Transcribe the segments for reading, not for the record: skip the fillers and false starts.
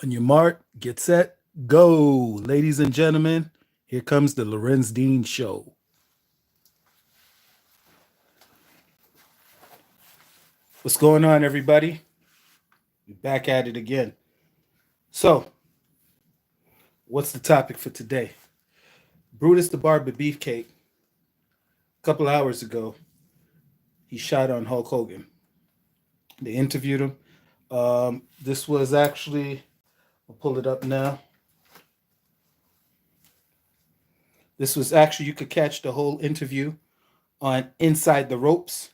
On your mark, get set, go. Ladies and gentlemen, here comes the Larenz Dean Show. What's going on, everybody? We're back at it again. So, what's the topic for today? Brutus the Barber Beefcake, a couple hours ago, he shot on Hulk Hogan. They interviewed him. This was actually, I'll pull it up now. This was actually, you could catch the whole interview on Inside the Ropes.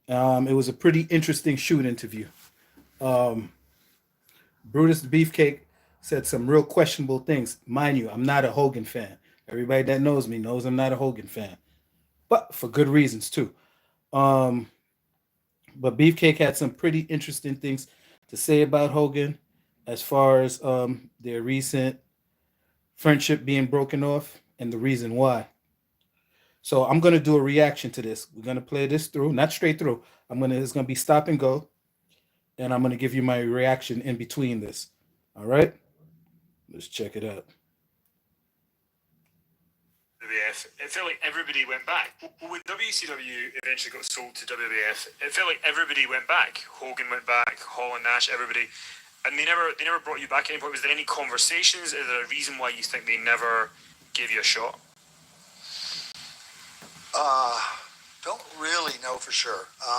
It was a pretty interesting shoot interview. Um, Brutus the Beefcake said some real questionable things. Mind you, I'm not a Hogan fan. Everybody that knows me knows I'm not a Hogan fan, but for good reasons too. Um, but Beefcake had some pretty interesting things to say about Hogan as far as their recent friendship being broken off and the reason why. So I'm gonna do a reaction to this. We're gonna play this through, not straight through. It's gonna be stop and go, and I'm gonna give you my reaction in between this. All right, let's check it out. WWF, it felt like everybody went back. When WCW eventually got sold to WWF, it felt like everybody went back. Hogan went back, Hall and Nash, everybody, and they never brought you back at any point. Was there any conversations? Is there a reason why you think they never gave you a shot? Don't really know for sure. A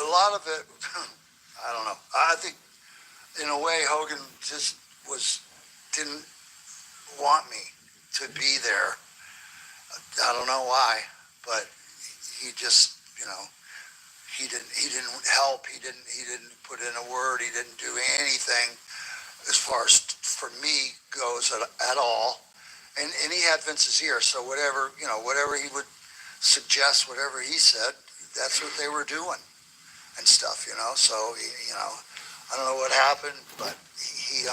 lot of it, I don't know. I think in a way Hogan just didn't want me to be there. I don't know why, but he just, he didn't help. He didn't put in a word. He didn't do anything as far as for me goes at all. And he had Vince's ear, so whatever he would suggest, whatever he said, that's what they were doing and stuff, So I don't know what happened, but he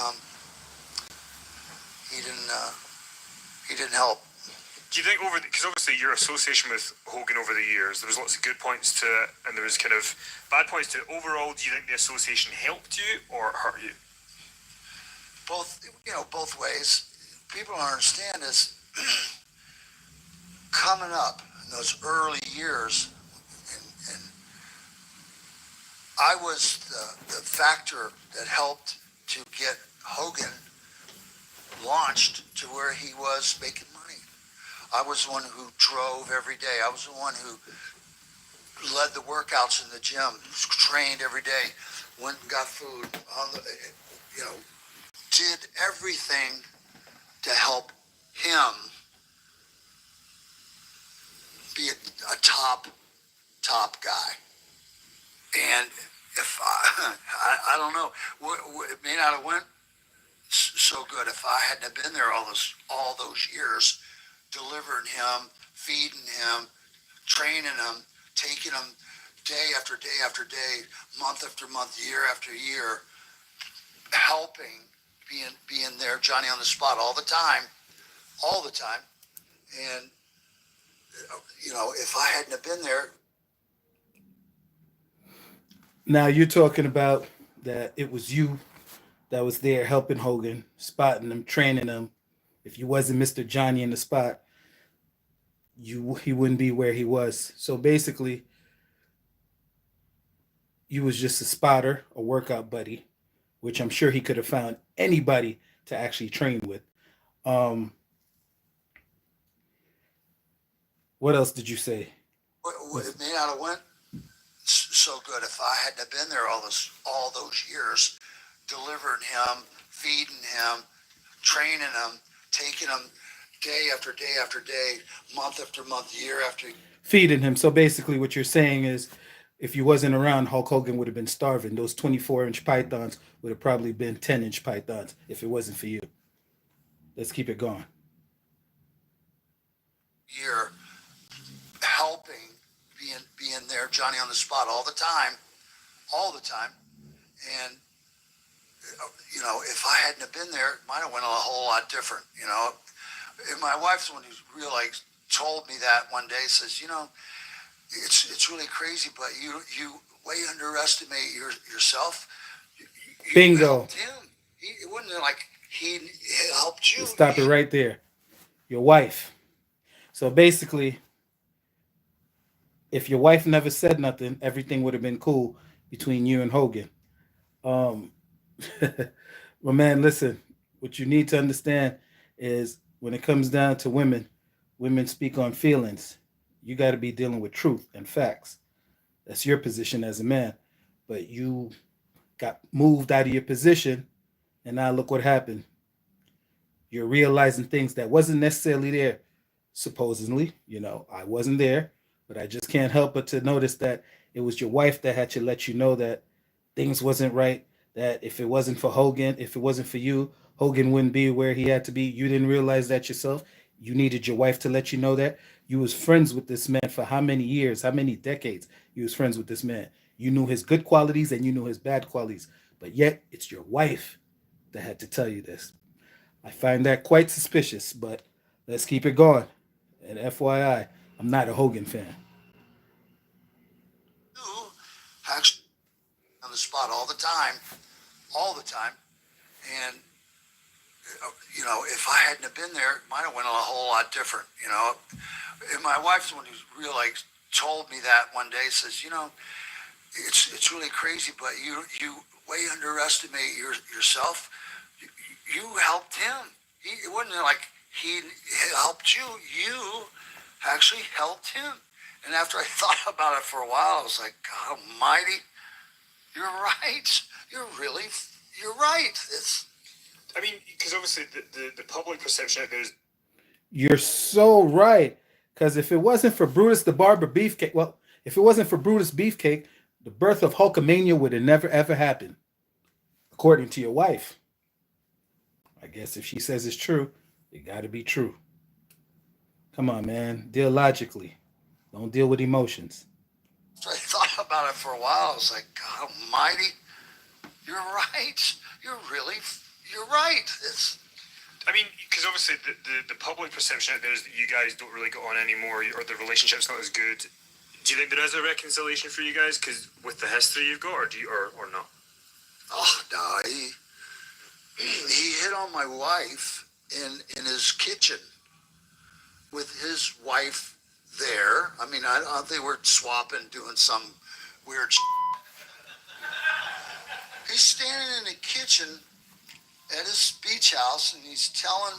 didn't help. Do you think because obviously your association with Hogan over the years, there was lots of good points to it, and there was kind of bad points to it. Overall, do you think the association helped you or hurt you? Both ways. People don't understand is coming up in those early years, and I was the factor that helped to get Hogan launched to where he was making money. I was the one who drove every day. I was the one who led the workouts in the gym, trained every day, went and got food, did everything to help him be a top guy. And if I don't know, it may not have went so good if I hadn't have been there all those years, delivering him, feeding him, training him, taking him day after day after day, month after month, year after year, helping, being there, Johnny on the spot all the time. And if I hadn't have been there. Now you're talking about that it was you that was there helping Hogan, spotting him, training him. If you wasn't Mr. Johnny in the spot, he wouldn't be where he was. So basically, you was just a spotter, a workout buddy, which I'm sure he could have found anybody to actually train with. What else did you say? It may not have went so good if I hadn't have been there all those years, delivering him, feeding him, training him, taking him day after day after day, month after month, year after year. Feeding him. So basically what you're saying is if you wasn't around, Hulk Hogan would have been starving. Those 24-inch pythons would have probably been 10-inch pythons if it wasn't for you. Let's keep it going. Year, helping, being there, Johnny on the spot all the time. And, if I hadn't have been there, it might have went a whole lot different, And my wife's the one who really told me that one day, says, it's really crazy, but you way underestimate yourself. You Bingo. helped him. It wasn't like he helped you. Stop it right there. Your wife. So basically, if your wife never said nothing, everything would have been cool between you and Hogan. Um, well, man, listen. What you need to understand is when it comes down to women, women speak on feelings. You got to be dealing with truth and facts. That's your position as a man. But you got moved out of your position, and now look what happened. You're realizing things that wasn't necessarily there, supposedly. I wasn't there, but I just can't help but to notice that it was your wife that had to let you know that things wasn't right. That if it wasn't for Hogan, if it wasn't for you, Hogan wouldn't be where he had to be. You didn't realize that yourself. You needed your wife to let you know that. You was friends with this man for how many years, how many decades you was friends with this man. You knew his good qualities and you knew his bad qualities. But yet it's your wife that had to tell you this. I find that quite suspicious, but let's keep it going. And FYI, I'm not a Hogan fan. You actually on the spot all the time, and if I hadn't have been there, it might have went a whole lot different. And my wife's the one who really told me that one day. Says, it's really crazy, but you way underestimate yourself. You helped him. It wasn't like he helped you. You actually helped him. And after I thought about it for a while, I was like, God Almighty, you're right. You're right. I mean, because obviously the public perception out there is. You're so right. Because if it wasn't for Brutus the Barber Beefcake, if it wasn't for Brutus Beefcake, the birth of Hulkamania would have never ever happened, according to your wife. I guess if she says it's true, it got to be true. Come on, man. Deal logically. Don't deal with emotions. So I thought about it for a while. I was like, God Almighty, you're right. You're right. I mean, because obviously the public perception out there is that you guys don't really get on anymore, or the relationship's not as good. Do you think there is a reconciliation for you guys, because with the history you've got, or not? Oh no, he hit on my wife in his kitchen with his wife there. I mean, they were swapping, doing some weird. He's standing in the kitchen at his beach house, and he's telling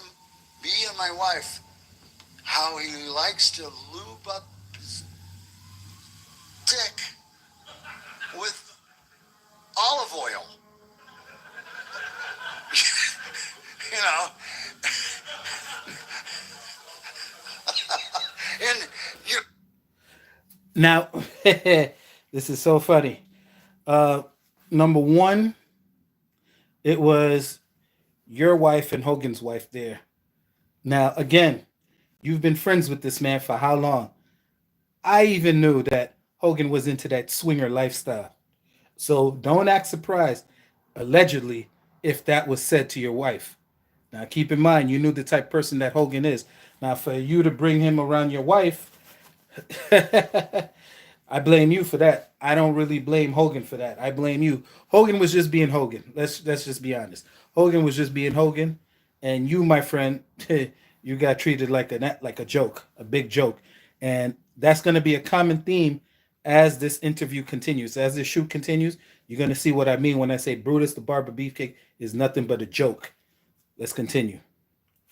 me and my wife how he likes to lube up his dick with olive oil. And you. Now, this is so funny. Number one, it was your wife and Hogan's wife there. Now, again, you've been friends with this man for how long? I even knew that Hogan was into that swinger lifestyle. So don't act surprised, allegedly, if that was said to your wife. Now, keep in mind, you knew the type of person that Hogan is. Now, for you to bring him around your wife, I blame you for that. I don't really blame Hogan for that. I blame you. Hogan was just being Hogan. Let's just be honest. Hogan was just being Hogan, and you, my friend, you got treated like a joke, a big joke, and that's going to be a common theme as this interview continues. As this shoot continues, you're going to see what I mean when I say Brutus the Barber Beefcake is nothing but a joke. Let's continue.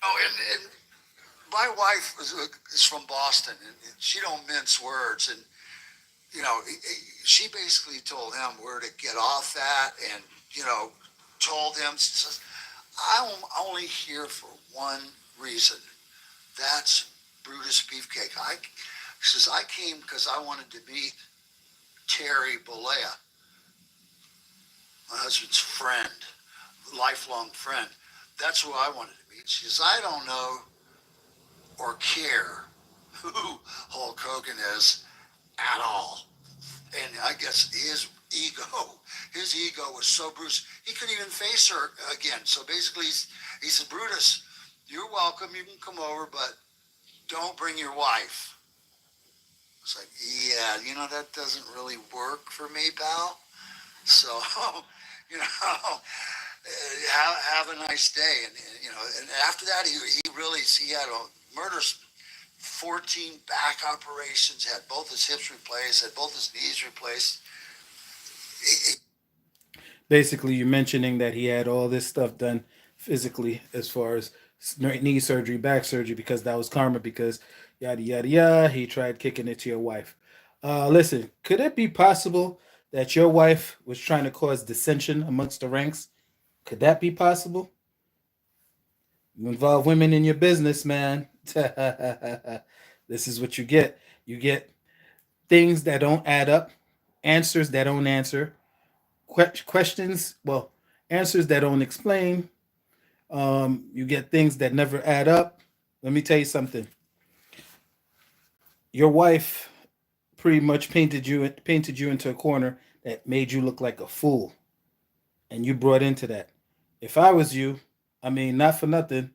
Oh, and my wife is from Boston, and she don't mince words, and she basically told him where to get off that, and told him, she says, I'm only here for one reason. That's Brutus Beefcake. She says, I came because I wanted to meet Terry Bollea, my husband's friend, lifelong friend. That's who I wanted to meet. She says, I don't know or care who Hulk Hogan is at all. And I guess his ego was so bruised, he couldn't even face her again. So basically, he said, Brutus, you're welcome. You can come over, but don't bring your wife. It's like, yeah, that doesn't really work for me, pal. So, have a nice day. And after that, he had a murder, 14 back operations, had both his hips replaced, had both his knees replaced. Basically, you're mentioning that he had all this stuff done physically as far as knee surgery, back surgery, because that was karma, because yada, yada, yada. He tried kicking it to your wife. Listen, could it be possible that your wife was trying to cause dissension amongst the ranks? Could that be possible? You involve women in your business, man. This is what you get. You get things that don't add up, answers that don't answer, questions, well, answers that don't explain. You get things that never add up. Let me tell you something. Your wife pretty much painted you into a corner that made you look like a fool, and you brought into that. If I was you, I mean, not for nothing,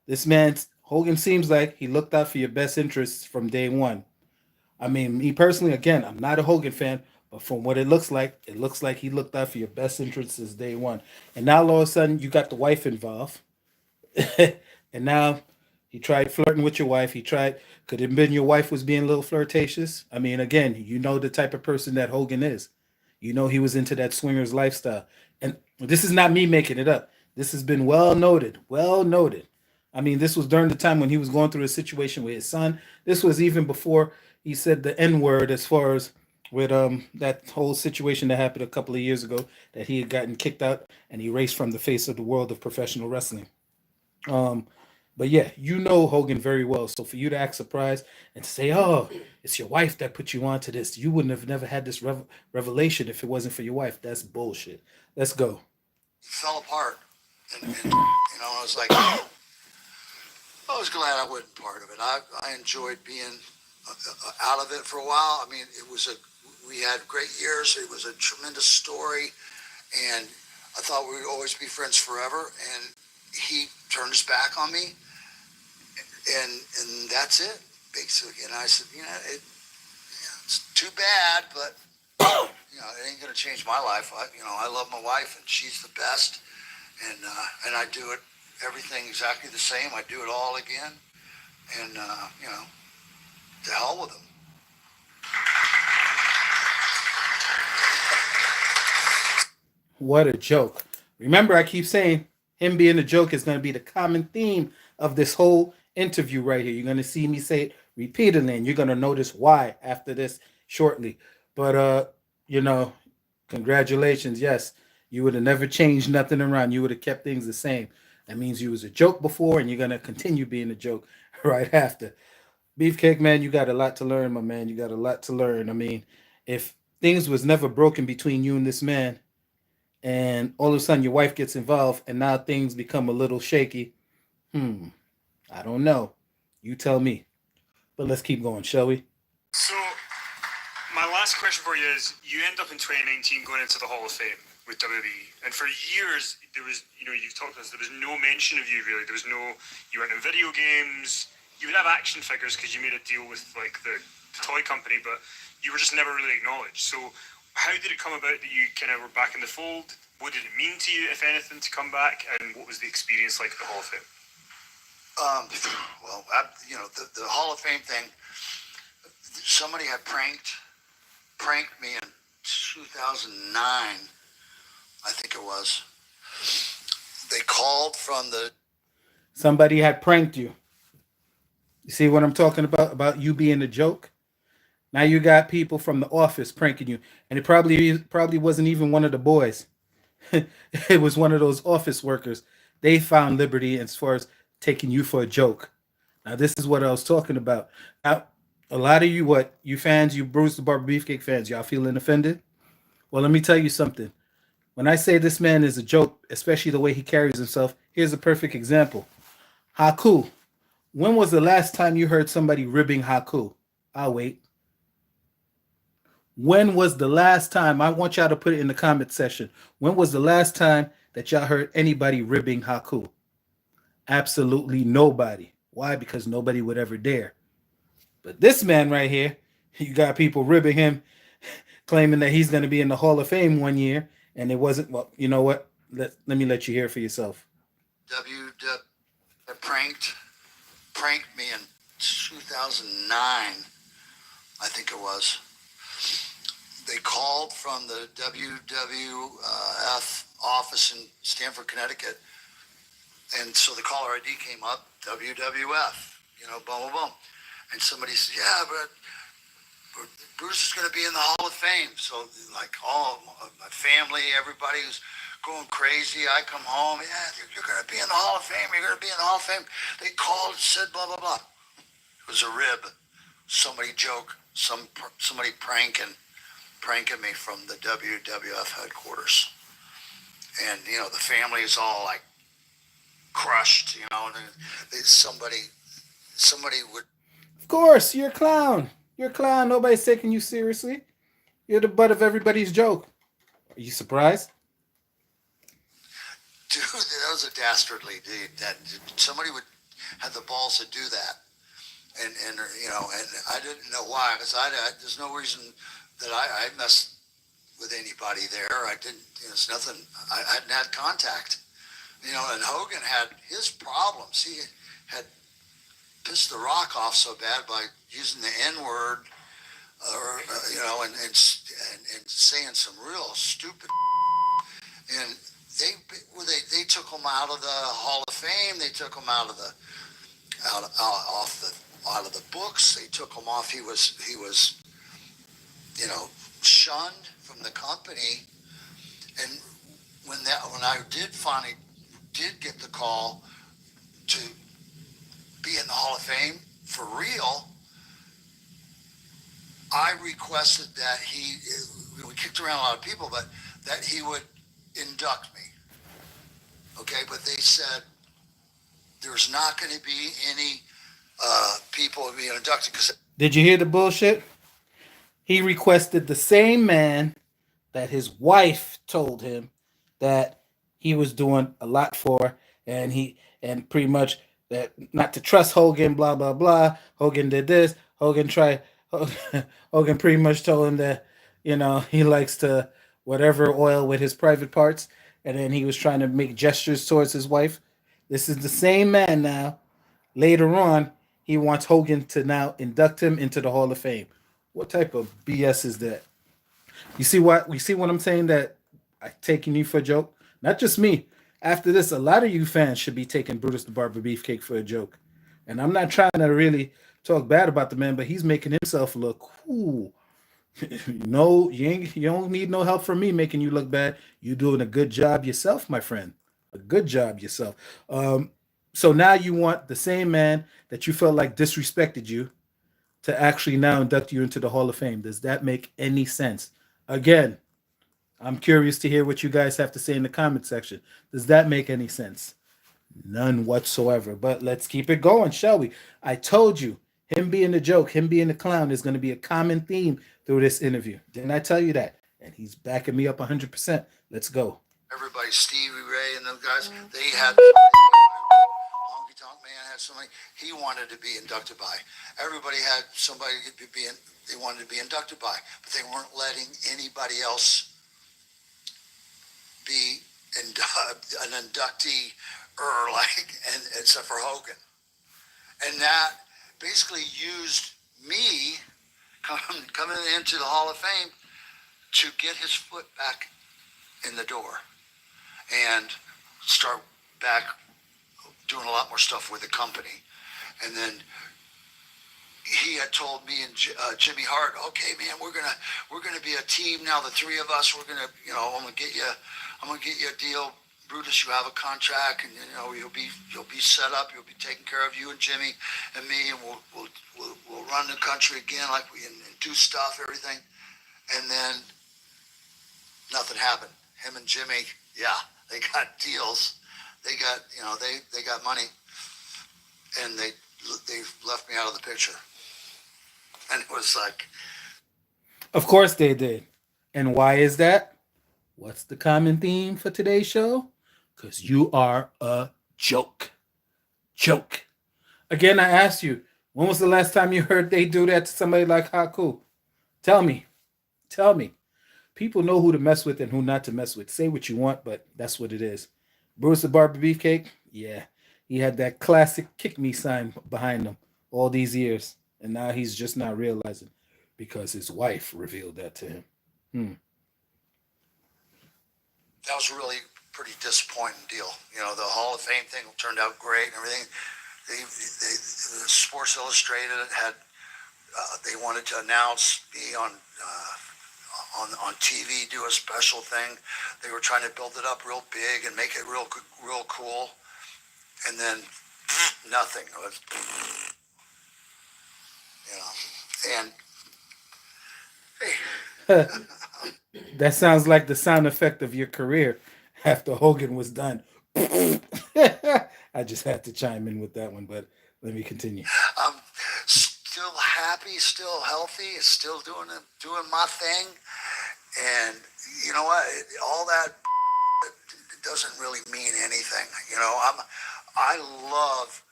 this man Hogan seems like he looked out for your best interests from day one. I mean, me personally, again, I'm not a Hogan fan, but from what it looks like he looked out for your best interests since day one. And now all of a sudden, you got the wife involved, and now he tried flirting with your wife. Could it have been your wife was being a little flirtatious? I mean, again, you know the type of person that Hogan is. You know he was into that swingers lifestyle. And this is not me making it up. This has been well noted. Well noted. I mean, this was during the time when he was going through a situation with his son. This was even before he said the N word, as far as with that whole situation that happened a couple of years ago, that he had gotten kicked out and erased from the face of the world of professional wrestling. Um, but yeah, you know Hogan very well. So for you to act surprised and to say, "Oh, it's your wife that put you onto this," you wouldn't have never had this revelation if it wasn't for your wife. That's bullshit. Let's go. Fell apart. And I was like, I was glad I wasn't part of it. I enjoyed being out of it for a while. I mean, we had great years. It was a tremendous story, and I thought we would always be friends forever. And he turned his back on me, and that's it, basically. And I said, it's too bad, but it ain't gonna change my life. I love my wife, and she's the best, and I do it everything exactly the same. I do it all again, and to hell with them. What a joke. Remember, I keep saying him being a joke is going to be the common theme of this whole interview right here. You're going to see me say it repeatedly, and you're going to notice why after this shortly. But, congratulations. Yes, you would have never changed nothing around. You would have kept things the same. That means you was a joke before, and you're going to continue being a joke right after. Beefcake, man, you got a lot to learn, my man. You got a lot to learn. I mean, if things was never broken between you and this man, and all of a sudden your wife gets involved, and now things become a little shaky, I don't know. You tell me. But let's keep going, shall we? So, my last question for you is, you end up in 2019 going into the Hall of Fame with WWE, and for years, there was, you've talked to us, there was no mention of you, really. There was no, you weren't in video games, you would have action figures because you made a deal with, like, the toy company, but you were just never really acknowledged. So, how did it come about that you kind of were back in the fold? What did it mean to you, if anything, to come back? And what was the experience like at the Hall of Fame? The Hall of Fame thing, somebody had pranked me in 2009, I think it was. They called from the... Somebody had pranked you. You see what I'm talking about you being a joke? Now you got people from the office pranking you, and it probably wasn't even one of the boys. It was one of those office workers. They found liberty as far as taking you for a joke. Now this is what I was talking about. Now, a lot of you fans, you Bruce the Barber Beefcake fans, y'all feeling offended? Well, let me tell you something. When I say this man is a joke, especially the way he carries himself, here's a perfect example. Haku. When was the last time you heard somebody ribbing Haku? I'll wait. When was the last time, I want y'all to put it in the comment section, when was the last time that y'all heard anybody ribbing Haku? Absolutely nobody. Why? Because nobody would ever dare. But this man right here, You got people ribbing him, claiming that he's going to be in the Hall of Fame one year, and it wasn't. Well, you know what? Let me let you hear it for yourself. Pranked me in 2009, I think it was. They called from the WWF office in Stamford, Connecticut, and so the caller ID came up, WWF, boom, boom, boom. And somebody said, yeah, but Bruce is going to be in the Hall of Fame. So like all my family, everybody was going crazy. I come home, yeah, you're going to be in the Hall of Fame. You're going to be in the Hall of Fame. They called and said blah, blah, blah. It was a rib. Somebody somebody pranking me from the WWF headquarters. And, the family is all like crushed, and somebody would. Of course, you're a clown. You're a clown. Nobody's taking you seriously. You're the butt of everybody's joke. Are you surprised? Dude, that was a dastardly deed. That somebody would have the balls to do that, and I didn't know why, because there's no reason that I messed with anybody there. I didn't. It's nothing. I hadn't had contact. And Hogan had his problems. He had pissed the Rock off so bad by using the N-word, and saying some real stupid. And they took him out of the Hall of Fame. They took him out of the books. They took him off. He was shunned from the company. And when I finally did get the call to be in the Hall of Fame for real, I requested that we kicked around a lot of people, but that he would induct me. Okay, but they said there's not going to be any people being inducted. Did you hear the bullshit? He requested the same man that his wife told him that he was doing a lot for, and pretty much that not to trust Hogan, blah, blah, blah. Hogan did this. Hogan pretty much told him that, he likes to whatever oil with his private parts. And then he was trying to make gestures towards his wife. This is the same man now. Later on, he wants Hogan to now induct him into the Hall of Fame. What type of BS is that? You see what I'm saying, that I'm taking you for a joke? Not just me. After this, a lot of you fans should be taking Brutus the Barber Beefcake for a joke. And I'm not trying to really talk bad about the man, but he's making himself look cool. No, you don't need no help from me making you look bad. You're doing a good job yourself, my friend. A good job yourself. So now you want the same man that you felt like disrespected you to actually now induct you into the Hall of Fame. Does that make any sense? Again, I'm curious to hear what you guys have to say in the comment section. Does that make any sense? None whatsoever. But let's keep it going, shall we? I told you, him being a joke, him being a clown is going to be a common theme through this interview. Didn't I tell you that? And he's backing me up 100%. Let's go. Everybody, Stevie Ray and those guys, they had Honky Tonk Man had somebody he wanted to be inducted by. Everybody had somebody they wanted to be inducted by, but they weren't letting anybody else be an inductee except for Hogan. And that basically used me coming into the Hall of Fame to get his foot back in the door and start back doing a lot more stuff with the company. And then he had told me and Jimmy Hart, okay, man, we're gonna be a team now. The three of us, I'm gonna get you a deal. Brutus, you have a contract, and you'll be set up. You'll be taken care of, you and Jimmy and me, and we'll run the country again, like we and do stuff, everything. And then nothing happened. Him and Jimmy, they got deals. They got they got money, and they left me out of the picture. And it was like, of course they did. And why is that? What's the common theme for today's show? Because you are a joke. Joke. Again, I asked you, when was the last time you heard they do that to somebody like Haku? Tell me. Tell me. People know who to mess with and who not to mess with. Say what you want, but that's what it is. Brutus the Barber Beefcake, yeah. He had that classic kick me sign behind him all these years. And now he's just not realizing because his wife revealed that to him. That was really pretty disappointing deal. You know, the Hall of Fame thing turned out great and everything. The Sports Illustrated had they wanted to announce me on TV, do a special thing. They were trying to build it up real big and make it real cool, and then nothing. It was, and hey. That sounds like the sound effect of your career after Hogan was done. I just had to chime in with that one, but let me continue. I'm still happy, still healthy, still doing my thing, and you know what? All that doesn't really mean anything. You know, I love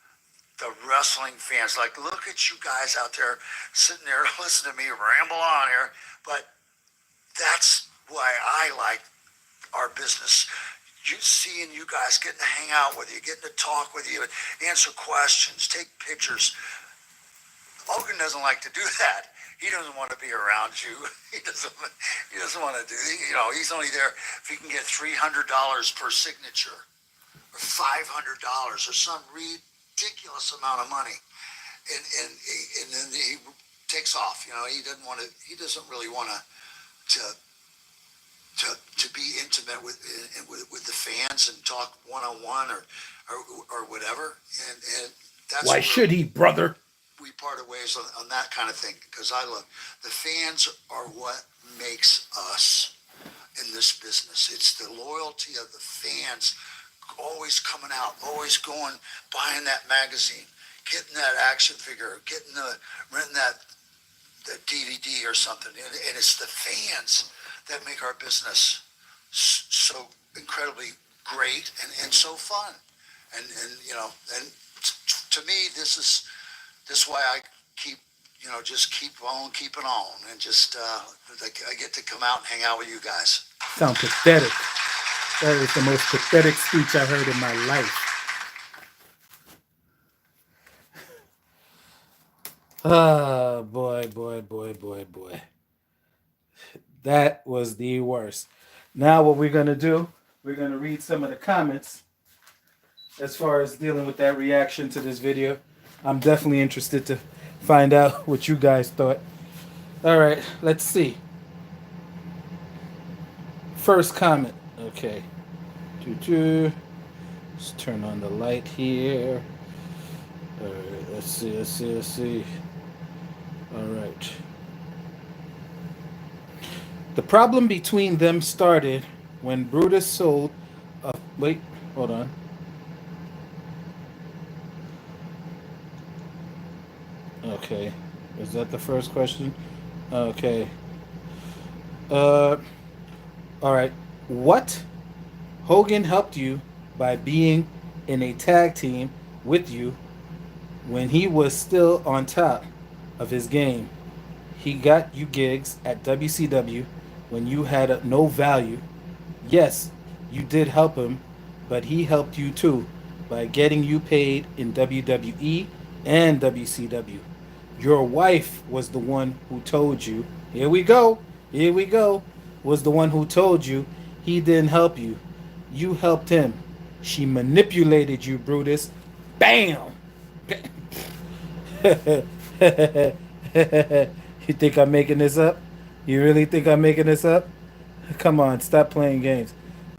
the wrestling fans. Like, look at you guys out there sitting there listening to me ramble on here, but that's why I like our business. Seeing you guys, getting to hang out with you, getting to talk with you, answer questions, take pictures. Hogan doesn't like to do that. He doesn't want to be around you. He doesn't want to do. You know, he's only there if he can get $300 per signature, or $500, or some ridiculous amount of money, and then he takes off. You know, he doesn't really want to be intimate with the fans and talk one-on-one or whatever. And that's why should he, brother? We parted ways on that kind of thing, because I love the fans are what makes us in this business. It's the loyalty of the fans, always coming out, always going, buying that magazine, getting that action figure, renting that DVD or something. And it's the fans that make our business so incredibly great and so fun. And you know, and to me, this is why I keep, you know, just keep on keeping on, and just I get to come out and hang out with you guys. Sound pathetic. That is the most pathetic speech I've heard in my life. Oh, boy. That was the worst. Now what we're going to do, we're going to read some of the comments as far as dealing with that reaction to this video. I'm definitely interested to find out what you guys thought. All right, let's see. First comment. Okay. Let's turn on the light here. All right, let's see. All right. The problem between them started when Brutus sold... wait, hold on. Okay. Is that the first question? Okay. All right. What? Hogan helped you by being in a tag team with you when he was still on top of his game. He got you gigs at WCW when you had no value. Yes, you did help him, but he helped you too by getting you paid in WWE and WCW. Your wife was the one who told you, here we go, was the one who told you he didn't help you. You helped him. She manipulated you, Brutus. Bam! You think I'm making this up? You really think I'm making this up? Come on, stop playing games.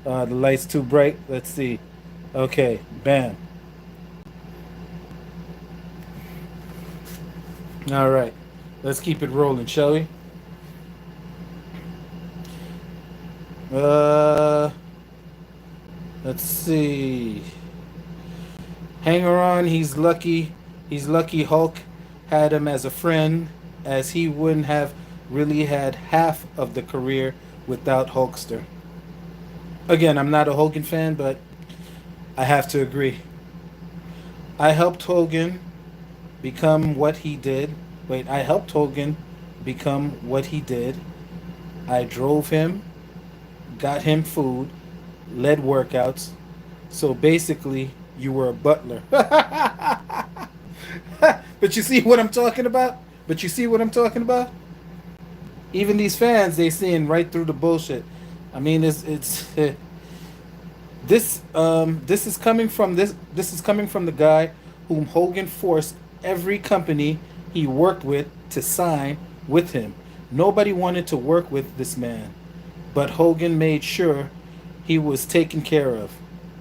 The light's too bright. Let's see. Okay, bam. All right, let's keep it rolling, shall we? Let's see. Hanger on, he's lucky. He's lucky Hulk had him as a friend, as he wouldn't have really had half of the career without Hulkster. Again, I'm not a Hogan fan, but I have to agree. I helped Hogan become what he did. I helped Hogan become what he did. I drove him, got him food, led workouts. So basically, you were a butler. But you see what I'm talking about? But you see what I'm talking about? Even these fans, they seeing right through the bullshit. I mean, it's this is coming from the guy whom Hogan forced every company he worked with to sign with him. Nobody wanted to work with this man, but Hogan made sure he was taken care of.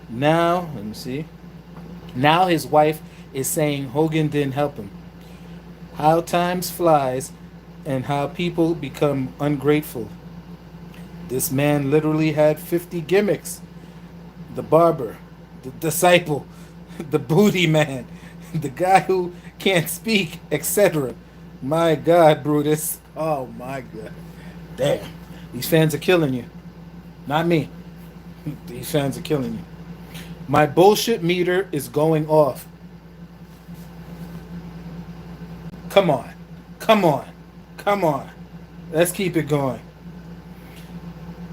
Now, let me see. Now his wife is saying Hogan didn't help him. How times flies and how people become ungrateful. This man literally had 50 gimmicks. The barber, the disciple, the booty man, the guy who can't speak, etc. My God, Brutus. Oh my God. Damn. These fans are killing you. Not me. These fans are killing you. My bullshit meter is going off. Come on. Come on. Come on. Let's keep it going.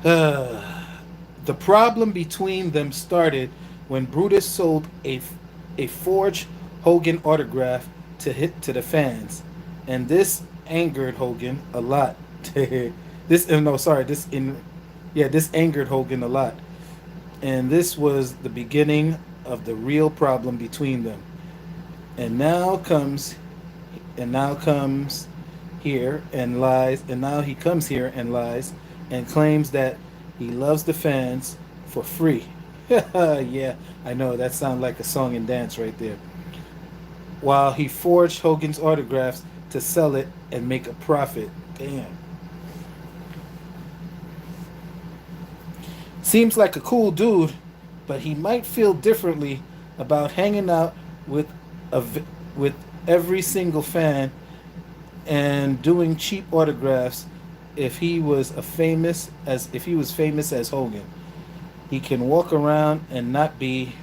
The problem between them started when Brutus sold a forged Hogan autograph to the fans, and this angered Hogan a lot. This angered Hogan a lot, and this was the beginning of the real problem between them. And now comes here and lies, and now he comes here and lies and claims that he loves the fans for free. Yeah, I know that sounds like a song and dance right there. While he forged Hogan's autographs to sell it and make a profit. Damn. Seems like a cool dude, but he might feel differently about hanging out with with every single fan and doing cheap autographs if he was famous as Hogan. He can walk around and not be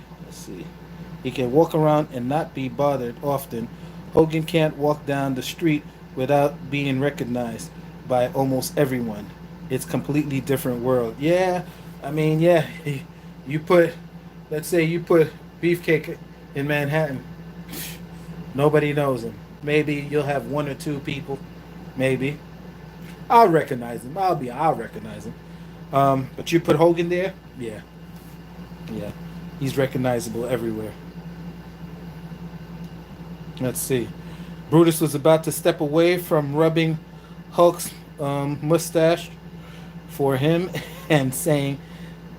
he can walk around and not be bothered often. Hogan can't walk down the street without being recognized by almost everyone. It's completely different world. Yeah, I mean, yeah, let's say you put Beefcake in Manhattan. Nobody knows him. Maybe you'll have one or two people. Maybe. I'll recognize him. I'll recognize him. But you put Hogan there? Yeah. Yeah. He's recognizable everywhere. Let's see. Brutus was about to step away from rubbing Hulk's mustache for him and saying,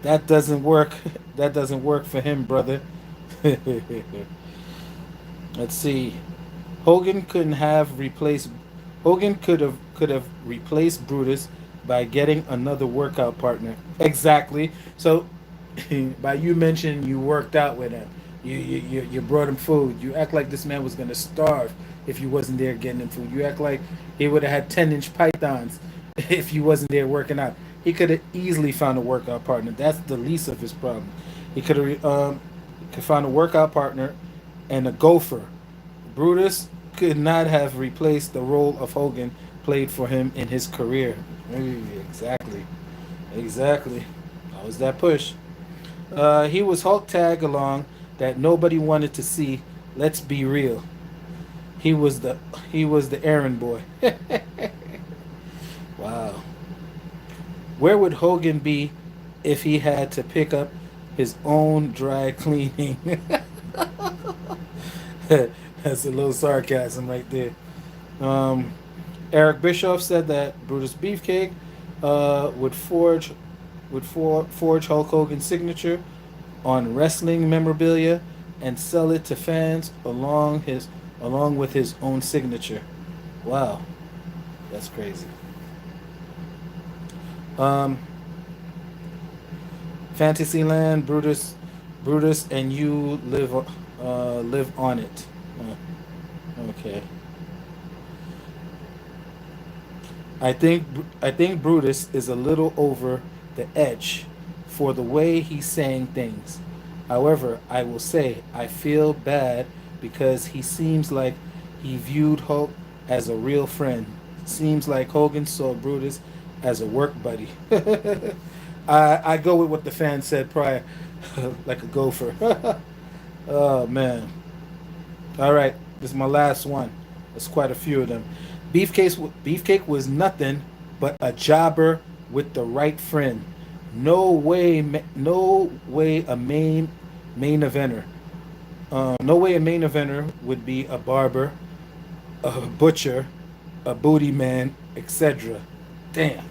that doesn't work. That doesn't work for him, brother. Let's see. Hogan could have replaced Brutus by getting another workout partner. Exactly. So by you mentioning you worked out with him, you brought him food. You act like this man was gonna starve if you wasn't there getting him food. You act like he would have had 10-inch pythons if you wasn't there working out. He could have easily found a workout partner. That's the least of his problem. He could find a workout partner and a gopher. Brutus could not have replaced the role of Hogan played for him in his career. Exactly. That was that push. He was Hulk tag along that nobody wanted to see. Let's be real. He was the errand boy. Wow. Where would Hogan be if he had to pick up his own dry cleaning? That's a little sarcasm right there. Eric Bischoff said that Brutus Beefcake would forge Hulk Hogan's signature on wrestling memorabilia and sell it to fans along with his own signature. Wow, that's crazy. Fantasyland, Brutus, and you live on it. Okay. I think Brutus is a little over the edge for the way he's saying things. However, I will say I feel bad because he seems like he viewed Hulk as a real friend. Seems like Hogan saw Brutus as a work buddy. I go with what the fan said prior, like a gopher. Oh man! All right, this is my last one. There's quite a few of them. Beefcake was nothing but a jobber with the right friend. No way a main eventer. No way a main eventer would be a barber, a butcher, a booty man, etc. Damn,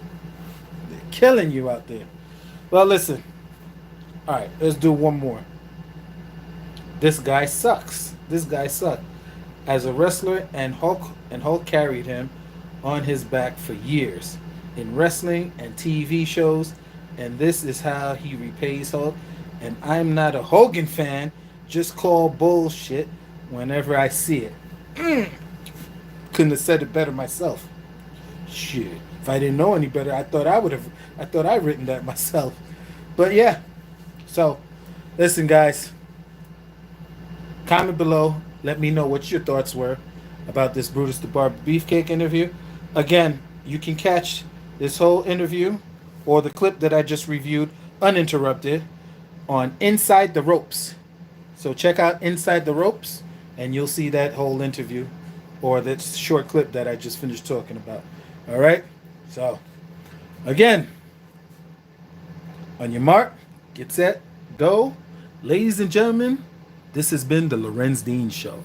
they're killing you out there. Well, listen. All right, let's do one more. This guy sucks. This guy sucked as a wrestler, and Hulk carried him on his back for years in wrestling and TV shows, and this is how he repays Hulk. And I'm not a Hogan fan. Just call bullshit whenever I see it. Couldn't have said it better myself. Shit. If I didn't know any better, I thought I'd written that myself. But yeah. So, listen, guys. Comment below. Let me know what your thoughts were about this Brutus the Barber Beefcake interview. Again, you can catch this whole interview or the clip that I just reviewed uninterrupted on Inside the Ropes. So check out Inside the Ropes and you'll see that whole interview or that short clip that I just finished talking about. All right? So, again, on your mark, get set, go. Ladies and gentlemen, this has been the Larenz Dean Show.